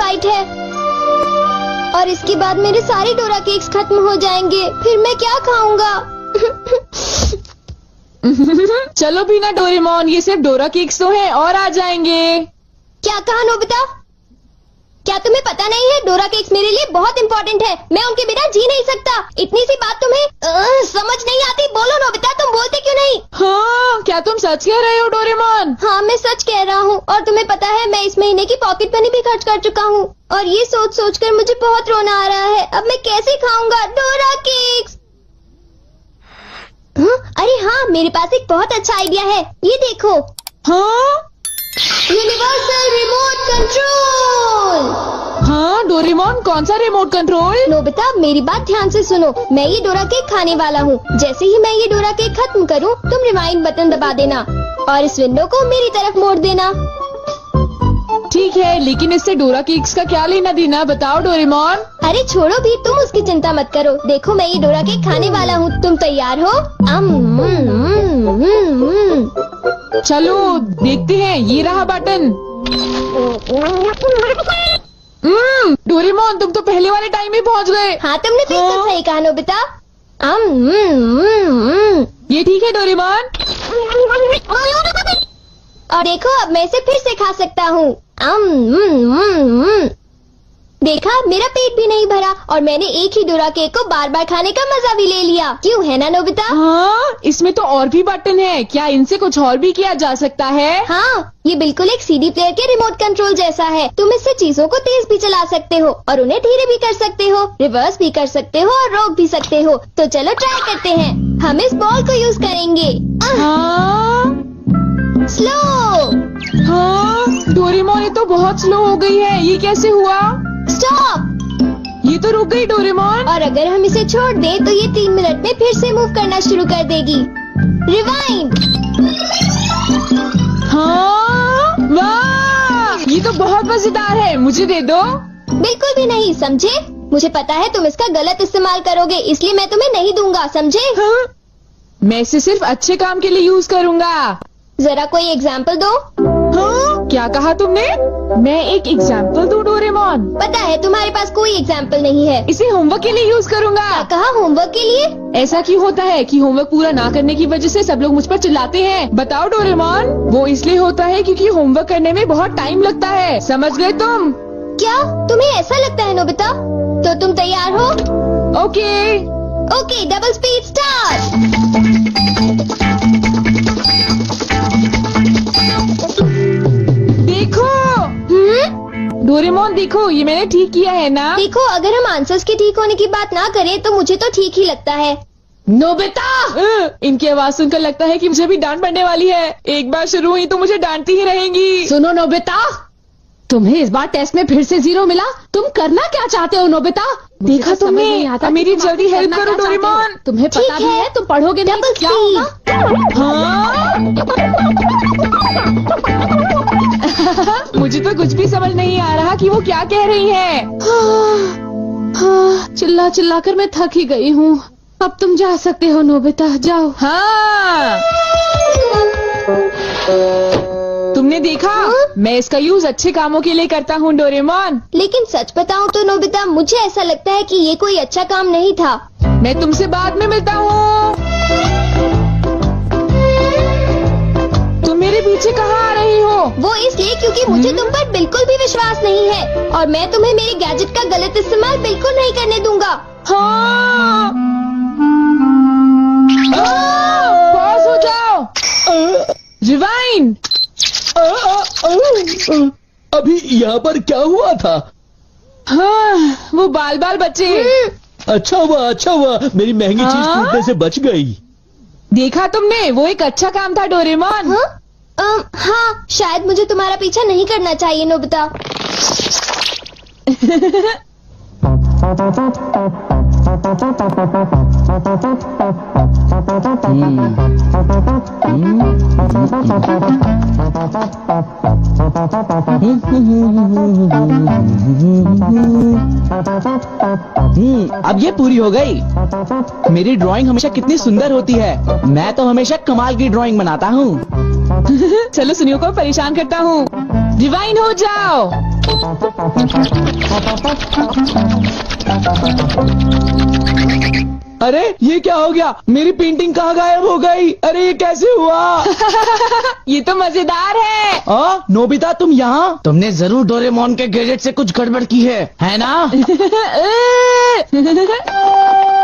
Bite है और इसके बाद मेरे सारे डोरा केक्स खत्म हो जाएंगे। फिर मैं क्या खाऊंगा? चलो भी ना डोरेमोन, ये सिर्फ डोरा केक्स तो है और आ जाएंगे। क्या कहा नोबिता? क्या तुम्हें पता नहीं है डोरा केक्स मेरे लिए बहुत इम्पोर्टेंट है। मैं उनके बिना जी नहीं सकता। इतनी सी बात तुम्हें समझ नहीं आती? बोलो नोबिता, तुम बोलते क्यों नहीं? हाँ, क्या तुम सच कह रहे हो डोरेमोन? हाँ, मैं सच कह रहा हूँ। और तुम्हें पता है मैं इस महीने की पॉकेट मनी भी खर्च कर चुका हूँ और ये सोच सोच कर मुझे बहुत रोना आ रहा है। अब मैं कैसे खाऊंगा डोरा केक्स? अरे हाँ, मेरे पास एक बहुत अच्छा आइडिया है। ये देखो। हाँ, यूनिवर्सल रिमोट कंट्रोल। हाँ डोरेमोन, कौन सा रिमोट कंट्रोल? नोबिता, मेरी बात ध्यान से सुनो। मैं ये डोरा केक खाने वाला हूँ। जैसे ही मैं ये डोरा केक खत्म करूँ, तुम रिवाइंड बटन दबा देना और इस विंडो को मेरी तरफ मोड़ देना। ठीक है, लेकिन इससे डोरा केक्स का क्या लेना देना, बताओ डोरेमोन। अरे छोड़ो भी, तुम उसकी चिंता मत करो। देखो, मैं ये डोरा केक खाने वाला हूँ। तुम तैयार हो? चलो देखते हैं, ये रहा बटन। डोरेमोन, तुम तो पहले वाले टाइम में पहुँच गए। हाँ, तुमने बिल्कुल सही कहा नोबिता। ये ठीक है डोरेमोन। और देखो, अब मैं इसे फिर से खा सकता हूँ। देखा, मेरा पेट भी नहीं भरा और मैंने एक ही डोरा केक को बार बार खाने का मजा भी ले लिया। क्यों, है ना नोबिता? हाँ, इसमें तो और भी बटन है। क्या इनसे कुछ और भी किया जा सकता है? हाँ, ये बिल्कुल एक सीडी प्लेयर के रिमोट कंट्रोल जैसा है। तुम इससे चीजों को तेज भी चला सकते हो और उन्हें धीरे भी कर सकते हो, रिवर्स भी कर सकते हो और रोक भी सकते हो। तो चलो ट्राई करते हैं। हम इस बॉल को यूज करेंगे। स्लो। हाँ डोरेमोन, ये तो बहुत स्लो हो गई है। ये कैसे हुआ? स्टॉप। ये तो रुक गई डोरेमोन। और अगर हम इसे छोड़ दें तो ये 3 मिनट में फिर से मूव करना शुरू कर देगी। रिवाइंड। हाँ, वाह, ये तो बहुत मजेदार है। मुझे दे दो। बिल्कुल भी नहीं, समझे? मुझे पता है तुम इसका गलत इस्तेमाल करोगे, इसलिए मैं तुम्हें नहीं दूंगा, समझे? हाँ? मैं इसे सिर्फ अच्छे काम के लिए यूज करूँगा। जरा कोई एग्जाम्पल दो। हाँ? क्या कहा तुमने? मैं एक एग्जाम्पल दूं डोरेमोन? पता है तुम्हारे पास कोई एग्जाम्पल नहीं है। इसे होमवर्क के लिए यूज करूँगा। क्या कहा, होमवर्क के लिए? ऐसा क्यों होता है कि होमवर्क पूरा ना करने की वजह से सब लोग मुझ पर चिल्लाते हैं? बताओ डोरेमोन। वो इसलिए होता है क्योंकि होमवर्क करने में बहुत टाइम लगता है। समझ गए तुम? क्या तुम्हें ऐसा लगता है नोबिता? तो तुम तैयार हो? Okay. Okay, double speed start. देखो। डोरेमोन देखो, ये मैंने ठीक किया है ना? देखो, अगर हम आंसर्स के ठीक होने की बात ना करें तो मुझे तो ठीक ही लगता है। नोबिता, इनकी आवाज सुनकर लगता है कि मुझे भी डांट पड़ने वाली है। एक बार शुरू हुई तो मुझे डांटती ही रहेंगी। सुनो नोबिता, तुम्हें इस बार टेस्ट में फिर से 0 मिला। तुम करना क्या चाहते हो नोबिता? देखा तुमने? मेरी जल्दी हेल्प करो डोरेमोन। तुम्हें पता भी है तुम पढ़ोगे नहीं तो क्या होगा? हाँ? मुझे तो कुछ भी समझ नहीं आ रहा कि वो क्या कह रही है। चिल्ला चिल्ला कर मैं थक ही गई हूँ। अब तुम जा सकते हो नोबिता, जाओ। हाँ, तुमने देखा? मैं इसका यूज अच्छे कामों के लिए करता हूँ डोरेमोन। लेकिन सच बताऊँ तो नोबिता, मुझे ऐसा लगता है कि ये कोई अच्छा काम नहीं था। मैं तुमसे बाद में मिलता हूँ। तुम मेरे पीछे कहाँ आ रही हो? वो इसलिए क्योंकि मुझे तुम पर बिल्कुल भी विश्वास नहीं है और मैं तुम्हें मेरे गैजेट का गलत इस्तेमाल बिल्कुल नहीं करने दूंगा। हाँ। पॉज हो जाओ। रिवाइंड। अभी यहाँ पर क्या हुआ था? हाँ, वो बाल बाल बचे। अच्छा हुआ, मेरी महंगी चीज टूटने से बच गई। देखा तुमने? वो एक अच्छा काम था डोरेमोन। हाँ, शायद मुझे तुम्हारा पीछा नहीं करना चाहिए नोबिता। अब ये पूरी हो गई। मेरी ड्राइंग हमेशा कितनी सुंदर होती है। मैं तो हमेशा कमाल की ड्राइंग बनाता हूँ। चलो सुनियो को परेशान करता हूँ। रिवाइंड हो जाओ। अरे ये क्या हो गया? मेरी पेंटिंग कहाँ गायब हो गई? अरे ये कैसे हुआ? ये तो मजेदार है। नोबिता तुम यहाँ? तुमने जरूर डोरेमोन के गैजेट से कुछ गड़बड़ की है ना?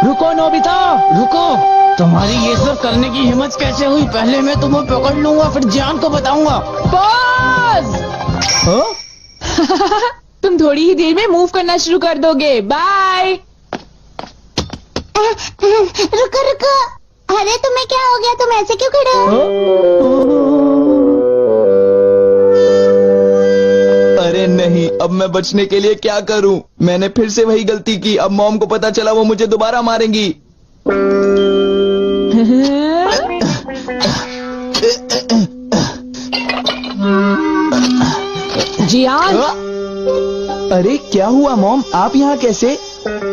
रुको नोबिता, रुको। तुम्हारी ये सब करने की हिम्मत कैसे हुई? पहले मैं तुम्हें पकड़ लूंगा, फिर जियान को बताऊंगा। पॉज। तुम थोड़ी ही देर में मूव करना शुरू कर दोगे। बाय। रुको रुको, अरे तुम्हें क्या हो गया? तुम ऐसे क्यों खड़े हो? अरे नहीं, अब मैं बचने के लिए क्या करूं? मैंने फिर से वही गलती की। अब मॉम को पता चला, वो मुझे दोबारा मारेंगी। जियान, अरे क्या हुआ मॉम? आप यहाँ कैसे?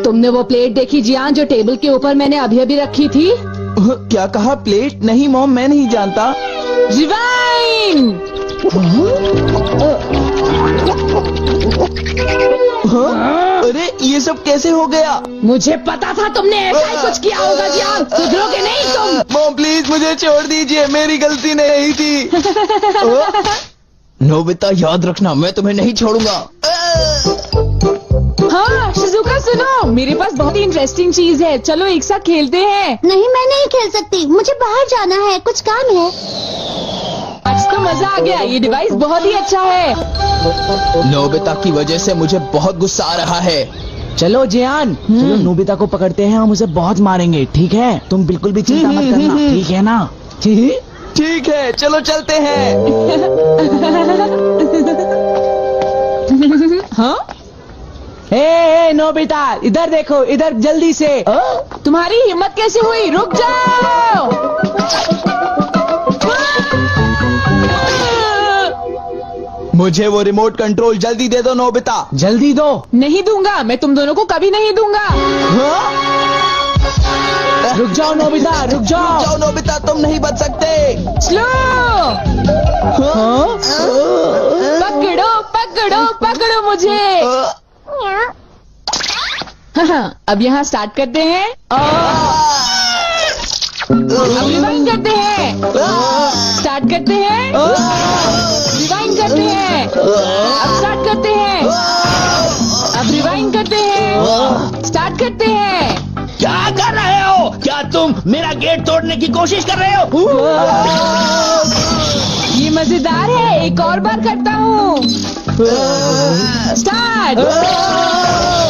तुमने वो प्लेट देखी जियान जो टेबल के ऊपर मैंने अभी अभी रखी थी? क्या कहा? प्लेट? नहीं मॉम, मैं नहीं जानता। रिवाइंड। अरे ये सब कैसे हो गया? मुझे पता था तुमने ऐसा ही कुछ किया होगा जियान। सुधरोगे नहीं तुम। मॉम प्लीज मुझे छोड़ दीजिए, मेरी गलती नहीं थी। नोबिता याद रखना, मैं तुम्हें नहीं छोड़ूंगा। हाँ शिजुका सुनो, मेरे पास बहुत ही इंटरेस्टिंग चीज है। चलो एक साथ खेलते हैं। नहीं, मैं नहीं खेल सकती, मुझे बाहर जाना है, कुछ काम है। आज तो मजा आ गया, ये डिवाइस बहुत ही अच्छा है। नोबिता की वजह से मुझे बहुत गुस्सा आ रहा है। चलो जियान, चलो नोबिता को पकड़ते हैं, हम उसे बहुत मारेंगे। ठीक है? तुम बिल्कुल भी चिंता मत करना, ठीक है ना? ठीक है, चलो चलते हैं। हाँ? ए नोबिता, इधर देखो, इधर जल्दी से। तुम्हारी हिम्मत कैसे हुई? रुक जाओ। मुझे वो रिमोट कंट्रोल जल्दी दे दो नोबिता। जल्दी दो। नहीं दूंगा, मैं तुम दोनों को कभी नहीं दूंगा। रुक जाओ नोबिता, रुक जाओ। जाओ नोबिता, तुम नहीं बच सकते। स्लो। पकड़ो पकड़ो पकड़ो मुझे। अब यहाँ स्टार्ट करते हैं। अब रिवाइंड करते हैं। स्टार्ट करते हैं। रिवाइंड करते हैं। अब स्टार्ट करते हैं। अब रिवाइंड करते हैं। स्टार्ट करते हैं। क्या कर रहे हो? क्या तुम मेरा गेट तोड़ने की कोशिश कर रहे हो? ये मजेदार है, एक और बार करता हूँ। स्टार्ट।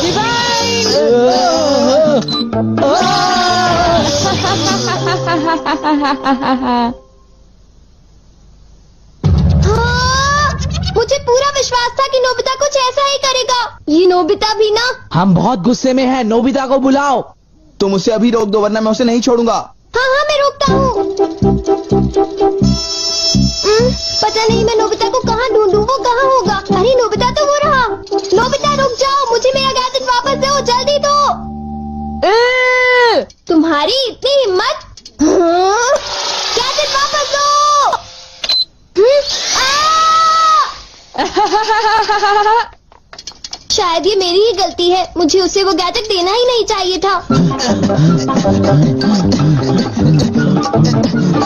रिवाइंड। मुझे पूरा विश्वास था कि नोबिता कुछ ऐसा ही करेगा। ये नोबिता भी ना। हम बहुत गुस्से में हैं, नोबिता को बुलाओ। तुम उसे अभी रोक दो, वरना मैं उसे नहीं छोड़ूंगा। हाँ हाँ, मैं रोकता हूँ। पता नहीं मैं नोबिता को कहाँ ढूंढूं, वो कहाँ होगा? अरे नोबिता तो वो रहा। नोबिता रुक जाओ, मुझे मेरा गैजेट वापस दो, जल्दी दो। तुम्हारी इतनी हिम्मत? गैजेट वापस दो। शायद ये मेरी ही गलती है, मुझे उसे वो गैजेट देना ही नहीं चाहिए था।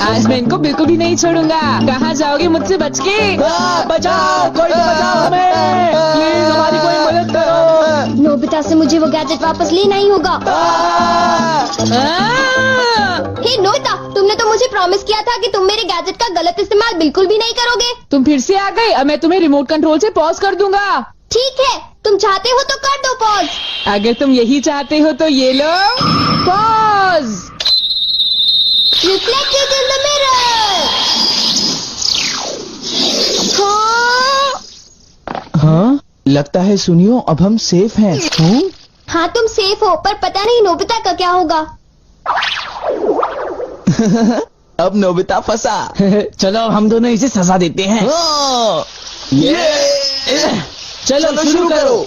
आज मैं इनको बिल्कुल भी नहीं छोड़ूंगा। कहाँ जाओगे मुझसे बच के? बचाओ, कोई तो बचाओ हमें, प्लीज हमारी कोई मदद करो। नोबिता से मुझे वो गैजेट वापस लेना ही होगा। हे नोबिता, तुमने तो मुझे प्रॉमिस किया था कि तुम मेरे गैजेट का गलत इस्तेमाल बिल्कुल भी नहीं करोगे। तुम फिर से आ गए। अब मैं तुम्हें रिमोट कंट्रोल से पॉज कर दूंगा। ठीक है, तुम चाहते हो तो कर दो पॉज। अगर तुम यही चाहते हो तो ये लो pause. Reflected in the mirror. हाँ, लगता है सुनियो, अब हम सेफ हैं। हाँ तुम सेफ हो, पर पता नहीं नोबिता का क्या होगा। अब नोबिता फंसा। चलो हम दोनों इसे सजा देते हैं। ये चलो शुरू करो।